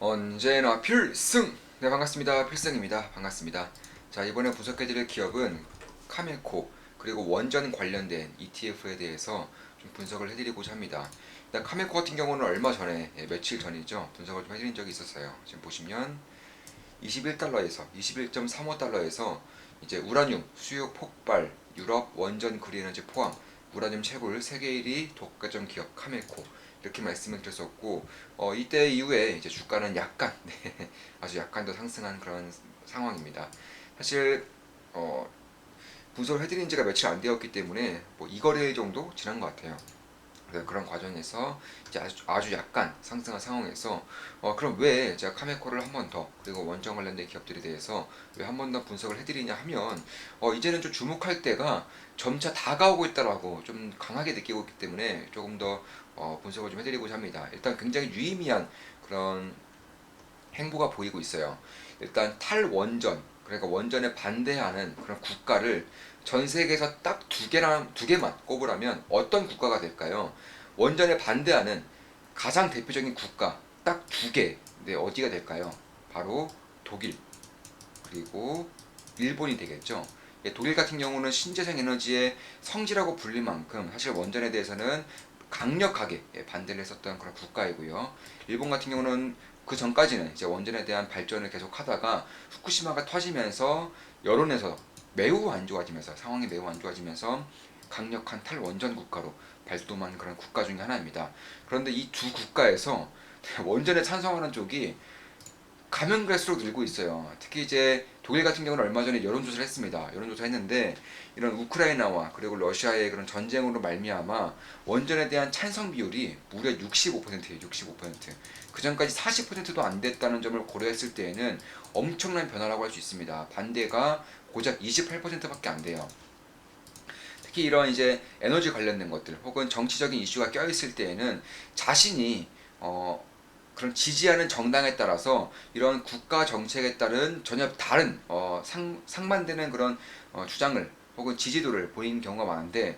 언제나 필승! 네, 반갑습니다. 필승입니다. 반갑습니다. 자, 이번에 분석해드릴 기업은 카메코, 그리고 원전 관련된 ETF에 대해서 좀 분석을 해드리고자 합니다. 일단 카메코 같은 경우는 얼마 전에, 며칠 전이죠. 분석을 좀 해드린 적이 있었어요. 지금 보시면 21달러에서 21.35달러에서 이제 우라늄 수요 폭발, 유럽 원전 그린에너지 포함, 우라늄 채굴 세계 1위 독과점 기업 카메코 이렇게 말씀을 드렸었고, 이때 이후에 이제 주가는 약간 아주 약간 더 상승한 그런 상황입니다. 사실 분석을 해드린 지가 며칠 안 되었기 때문에 뭐 2거래일 정도 지난 것 같아요. 그런 과정에서 이제 아주 약간 상승한 상황에서 그럼 왜 제가 카메코를 한 번 더, 그리고 원전 관련된 기업들에 대해서 왜 한 번 더 분석을 해드리냐 하면, 이제는 좀 주목할 때가 점차 다가오고 있다라고 좀 강하게 느끼고 있기 때문에 조금 더 분석을 좀 해드리고자 합니다. 일단 굉장히 유의미한 그런 행보가 보이고 있어요. 일단 탈원전, 그러니까 원전에 반대하는 그런 국가를 전 세계에서 딱 두 개만 꼽으라면 어떤 국가가 될까요? 원전에 반대하는 가장 대표적인 국가 딱 두 개. 네, 어디가 될까요? 바로 독일, 그리고 일본이 되겠죠. 독일 같은 경우는 신재생 에너지의 성지라고 불릴 만큼 사실 원전에 대해서는 강력하게 반대를 했었던 그런 국가이고요. 일본 같은 경우는 그 전까지는 이제 원전에 대한 발전을 계속 하다가 후쿠시마가 터지면서 여론에서 매우 안 좋아지면서, 상황이 매우 안 좋아지면서 강력한 탈원전 국가로 발돋움한 그런 국가 중에 하나입니다. 그런데 이 두 국가에서 원전에 찬성하는 쪽이 가면 갈수록 늘고 있어요. 특히 이제 독일 같은 경우는 얼마 전에 여론조사를 했습니다. 여론조사 했는데 이런 우크라이나와 그리고 러시아의 그런 전쟁으로 말미암아 원전에 대한 찬성 비율이 무려 65%예요. 65%. 그 전까지 40%도 안 됐다는 점을 고려했을 때에는 엄청난 변화라고 할 수 있습니다. 반대가 고작 28%밖에 안 돼요. 특히 이런 이제 에너지 관련된 것들 혹은 정치적인 이슈가 껴있을 때에는 자신이 그런 지지하는 정당에 따라서 이런 국가 정책에 따른 전혀 다른 상반되는 그런 주장을 혹은 지지도를 보이는 경우가 많은데,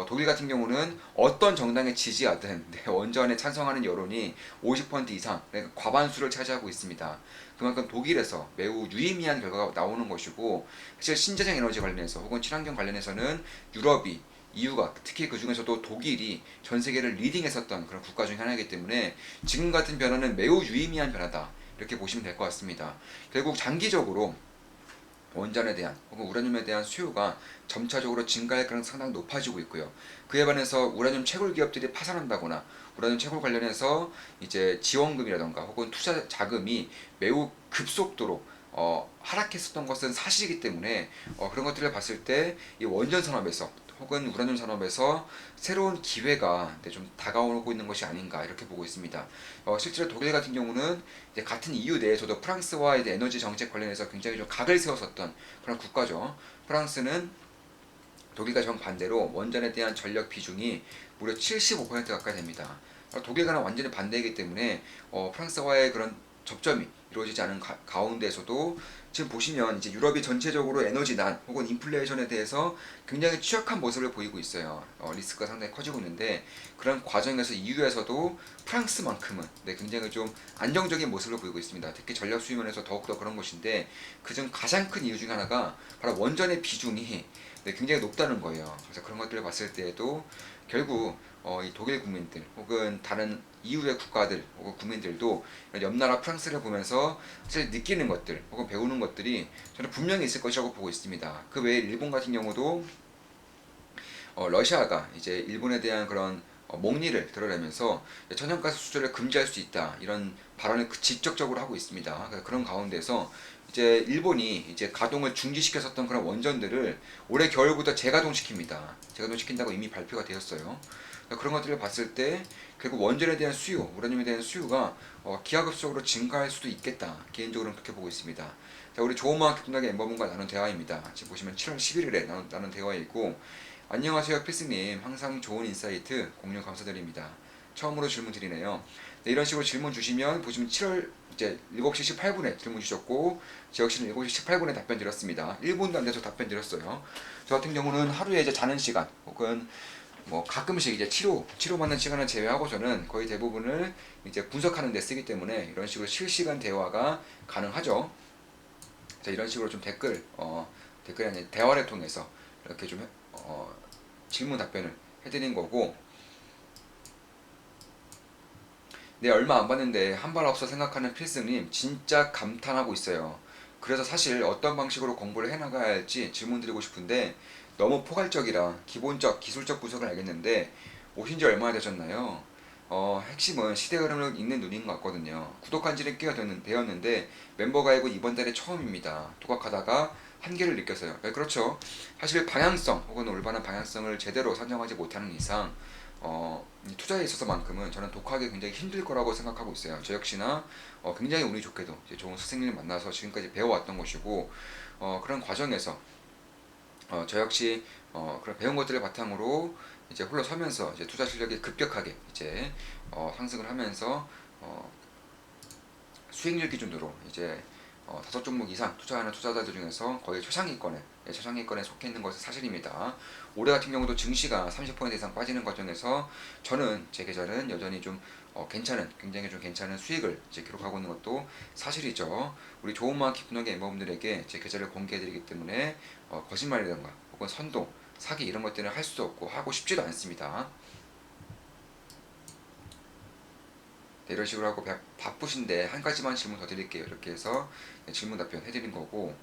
독일 같은 경우는 어떤 정당에 지지하든 원전에 찬성하는 여론이 50% 이상, 그러니까 과반수를 차지하고 있습니다. 그만큼 독일에서 매우 유의미한 결과가 나오는 것이고, 사실 신재생 에너지 관련해서 혹은 친환경 관련해서는 유럽이, 이유가 특히 그 중에서도 독일이 전 세계를 리딩했었던 그런 국가 중 하나이기 때문에 지금 같은 변화는 매우 유의미한 변화다, 이렇게 보시면 될 것 같습니다. 결국 장기적으로 원전에 대한 혹은 우라늄에 대한 수요가 점차적으로 증가할 가능성이 상당히 높아지고 있고요. 그에 반해서 우라늄 채굴 기업들이 파산한다거나 우라늄 채굴 관련해서 이제 지원금이라던가 혹은 투자 자금이 매우 급속도로 하락했었던 것은 사실이기 때문에 그런 것들을 봤을 때 이 원전 산업에서 혹은 우라늄 산업에서 새로운 기회가 좀 다가오고 있는 것이 아닌가, 이렇게 보고 있습니다. 실제로 독일 같은 경우는 이제 같은 EU 내에서도 프랑스와의 에너지 정책 관련해서 굉장히 좀 각을 세웠었던 그런 국가죠. 프랑스는 독일과 정반대로 원전에 대한 전력 비중이 무려 75% 가까이 됩니다. 독일과는 완전히 반대이기 때문에 프랑스와의 그런 접점이 이루어지지 않은 가운데서도 지금 보시면 이제 유럽이 전체적으로 에너지난 혹은 인플레이션에 대해서 굉장히 취약한 모습을 보이고 있어요. 리스크가 상당히 커지고 있는데 그런 과정에서 EU에서도 프랑스만큼은 굉장히 좀 안정적인 모습을 보이고 있습니다. 특히 전력 수요면에서 더욱더 그런 것인데 그중 가장 큰 이유 중 하나가 바로 원전의 비중이 굉장히 높다는 거예요. 그래서 그런 것들을 봤을 때에도 결국 이 독일 국민들 혹은 다른 EU의 국가들 혹은 국민들도 옆나라 프랑스를 보면서 사실 느끼는 것들 혹은 배우는 것들이 저는 분명히 있을 것이라고 보고 있습니다. 그 외에 일본 같은 경우도 러시아가 이제 일본에 대한 그런 목리를 드러내면서 천연가스 수출을 금지할 수 있다, 이런 발언을 직접적으로 하고 있습니다. 그런 가운데서 이제 일본이 이제 가동을 중지시켰었던 그런 원전들을 올해 겨울부터 재가동시킵니다. 재가동시킨다고 이미 발표가 되었어요. 그런 것들을 봤을 때 결국 원전에 대한 수요, 우라늄에 대한 수요가 기하급수적으로 증가할 수도 있겠다, 개인적으로는 그렇게 보고 있습니다. 자, 우리 조음악 끝나게 엠버분과 나눈 대화입니다. 지금 보시면 7월 11일에 나눈 대화이고, 안녕하세요 필승님, 항상 좋은 인사이트 공유 감사드립니다. 처음으로 질문 드리네요. 네, 이런 식으로 질문 주시면 보시면 7월 이제 7시 18분에 질문 주셨고 저 역시는 7시 18분에 답변 드렸습니다. 1분도 안 돼서 답변 드렸어요. 저 같은 경우는 하루에 이제 자는 시간 혹은 뭐 가끔씩 이제 치료받는 시간을 제외하고서는 거의 대부분을 이제 분석하는 데 쓰기 때문에 이런 식으로 실시간 대화가 가능하죠. 자, 이런 식으로 좀 댓글이 아니라 대화를 통해서 이렇게 좀 질문 답변을 해드린 거고, 네, 얼마 안 봤는데 한 발 앞서 생각하는 필승님 진짜 감탄하고 있어요. 그래서 사실 어떤 방식으로 공부를 해나가야 할지 질문 드리고 싶은데 너무 포괄적이라 기본적 기술적 분석을 알겠는데 오신 지 얼마나 되셨나요? 핵심은 시대 흐름을 읽는 눈인 것 같거든요. 구독한 지는 꽤가 되었는데 멤버 가입은 이번 달에 처음입니다. 독학하다가 한계를 느꼈어요. 네, 그렇죠. 사실 방향성 혹은 올바른 방향성을 제대로 선정하지 못하는 이상 이 투자에 있어서만큼은 저는 독학이 굉장히 힘들 거라고 생각하고 있어요. 저 역시나 굉장히 운이 좋게도 이제 좋은 스승님을 만나서 지금까지 배워왔던 것이고, 그런 과정에서 저 역시 그런 배운 것들을 바탕으로 이제 홀로 서면서 이제 투자 실력이 급격하게 이제 상승을 하면서 수익률 기준으로 이제 5종목 이상 투자하는 투자자들 중에서 거의 최상위권에 속해 있는 것은 사실입니다. 올해 같은 경우도 증시가 30% 이상 빠지는 과정에서 저는 제 계좌는 여전히 좀 굉장히 좀 괜찮은 수익을 이제 기록하고 있는 것도 사실이죠. 우리 좋은 마음 깊은 영의 멤버분들에게 제 계좌를 공개해드리기 때문에 거짓말이라든가 혹은 선동, 사기 이런 것들은 할 수도 없고 하고 싶지도 않습니다. 네, 이런 식으로 하고 바쁘신데 한 가지만 질문 더 드릴게요. 이렇게 해서 질문 답변 해드린 거고,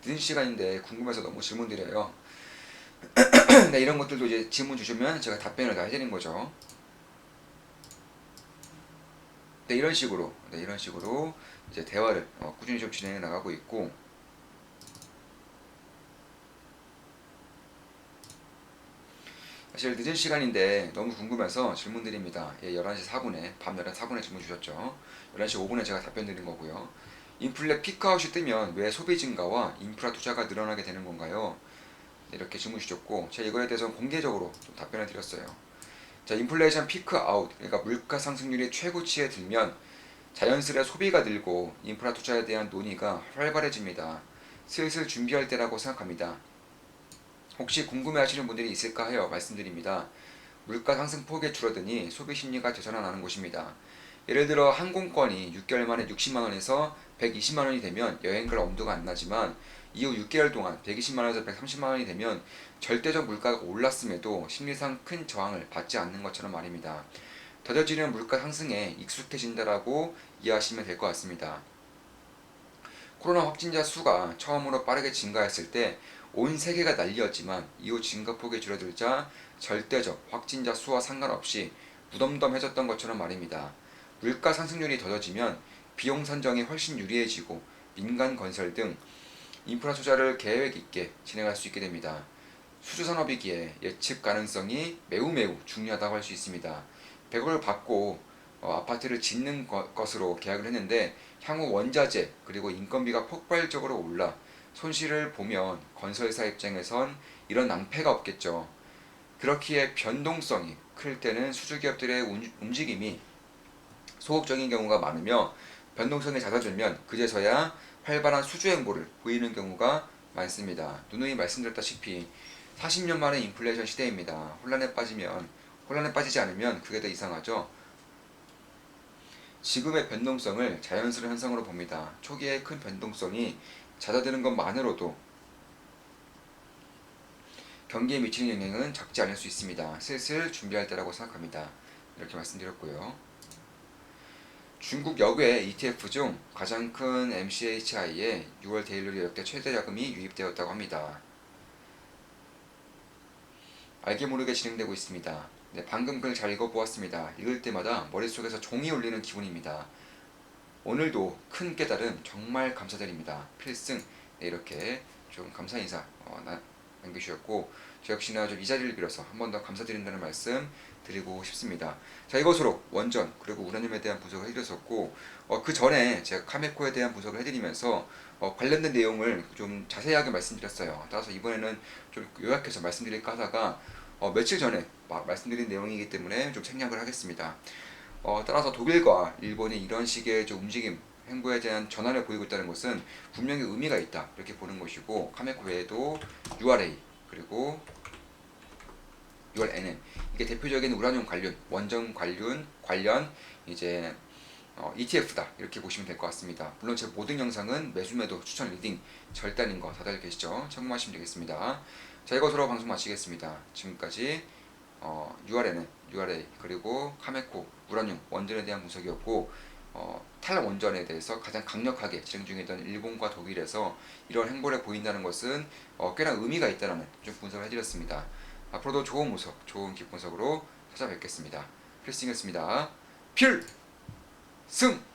늦은 시간인데 궁금해서 너무 질문 드려요. 네, 이런 것들도 이제 질문 주시면 제가 답변을 다 해드린 거죠. 네, 이런 식으로 이제 대화를 꾸준히 좀 진행해 나가고 있고, 사실 늦은 시간인데 너무 궁금해서 질문 드립니다. 예, 11시 4분에, 밤 11시 4분에 질문 주셨죠. 11시 5분에 제가 답변 드린 거고요. 인플레 피크아웃이 뜨면 왜 소비 증가와 인프라 투자가 늘어나게 되는 건가요? 네, 이렇게 질문 주셨고, 제가 이거에 대해서 공개적으로 좀 답변을 드렸어요. 자, 인플레이션 피크 아웃, 그러니까 물가 상승률이 최고치에 들면 자연스레 소비가 늘고 인프라 투자에 대한 논의가 활발해집니다. 슬슬 준비할 때라고 생각합니다. 혹시 궁금해하시는 분들이 있을까 하여 말씀드립니다. 물가 상승 폭이 줄어드니 소비 심리가 되살아나는 곳입니다. 예를 들어 항공권이 6개월 만에 60만 원에서 120만 원이 되면 여행 갈 엄두가 안 나지만 이후 6개월 동안 120만 원에서 130만 원이 되면 절대적 물가가 올랐음에도 심리상 큰 저항을 받지 않는 것처럼 말입니다. 더뎌지는 물가 상승에 익숙해진다라고 이해하시면 될 것 같습니다. 코로나 확진자 수가 처음으로 빠르게 증가했을 때 온 세계가 난리였지만 이후 증가폭이 줄어들자 절대적 확진자 수와 상관없이 무덤덤해졌던 것처럼 말입니다. 물가 상승률이 더뎌지면 비용 선정이 훨씬 유리해지고 민간 건설 등 인프라 투자를 계획 있게 진행할 수 있게 됩니다. 수주산업이기에 예측 가능성이 매우 중요하다고 할 수 있습니다. 100억을 받고 아파트를 짓는 것으로 계약을 했는데 향후 원자재 그리고 인건비가 폭발적으로 올라 손실을 보면 건설사 입장에선 이런 낭패가 없겠죠. 그렇기에 변동성이 클 때는 수주기업들의 움직임이 소극적인 경우가 많으며 변동성이 잦아들면 그제서야 활발한 수주 행보를 보이는 경우가 많습니다. 누누이 말씀드렸다시피 40년 만에 인플레이션 시대입니다. 혼란에 빠지지 않으면 그게 더 이상하죠. 지금의 변동성을 자연스러운 현상으로 봅니다. 초기의 큰 변동성이 잦아드는 것만으로도 경기에 미치는 영향은 적지 않을 수 있습니다. 슬슬 준비할 때라고 생각합니다. 이렇게 말씀드렸고요. 중국 역외 ETF 중 가장 큰 MCHI에 6월 데일리 역대 최대 자금이 유입되었다고 합니다. 알게 모르게 진행되고 있습니다. 네, 방금 글 잘 읽어보았습니다. 읽을 때마다 머릿속에서 종이 울리는 기분입니다. 오늘도 큰 깨달음 정말 감사드립니다. 필승. 네, 이렇게 좀 감사 인사 남겨주셨고, 저 역시나 좀 이 자리를 빌어서 한 번 더 감사드린다는 말씀 드리고 싶습니다. 자, 이것으로 원전 그리고 우라늄에 대한 분석을 해드렸었고, 그 전에 제가 카메코에 대한 분석을 해드리면서 관련된 내용을 좀 자세하게 말씀드렸어요. 따라서 이번에는 좀 요약해서 말씀드릴까 하다가 며칠 전에 말씀드린 내용이기 때문에 좀 생략을 하겠습니다. 따라서 독일과 일본이 이런 식의 좀 움직임, 행보에 대한 전환을 보이고 있다는 것은 분명히 의미가 있다 이렇게 보는 것이고, 카메코 외에도 URA 그리고 URNN 이게 대표적인 우라늄 관련 원전 관련 이제 ETF다 이렇게 보시면 될 것 같습니다. 물론 제 모든 영상은 매수매도 추천 리딩 절대 아닌 거 다들 계시죠? 참고하시면 되겠습니다. 자, 이것으로 방송 마치겠습니다. 지금까지 URNN, URA 그리고 카메코, 우라늄 원전에 대한 분석이었고 탈원전에 대해서 가장 강력하게 진행 중이던 일본과 독일에서 이런 행보를 보인다는 것은 꽤나 의미가 있다는 좀 분석을 해드렸습니다. 앞으로도 좋은 분석, 좋은 기분석으로 찾아뵙겠습니다. 필승이었습니다. 필승!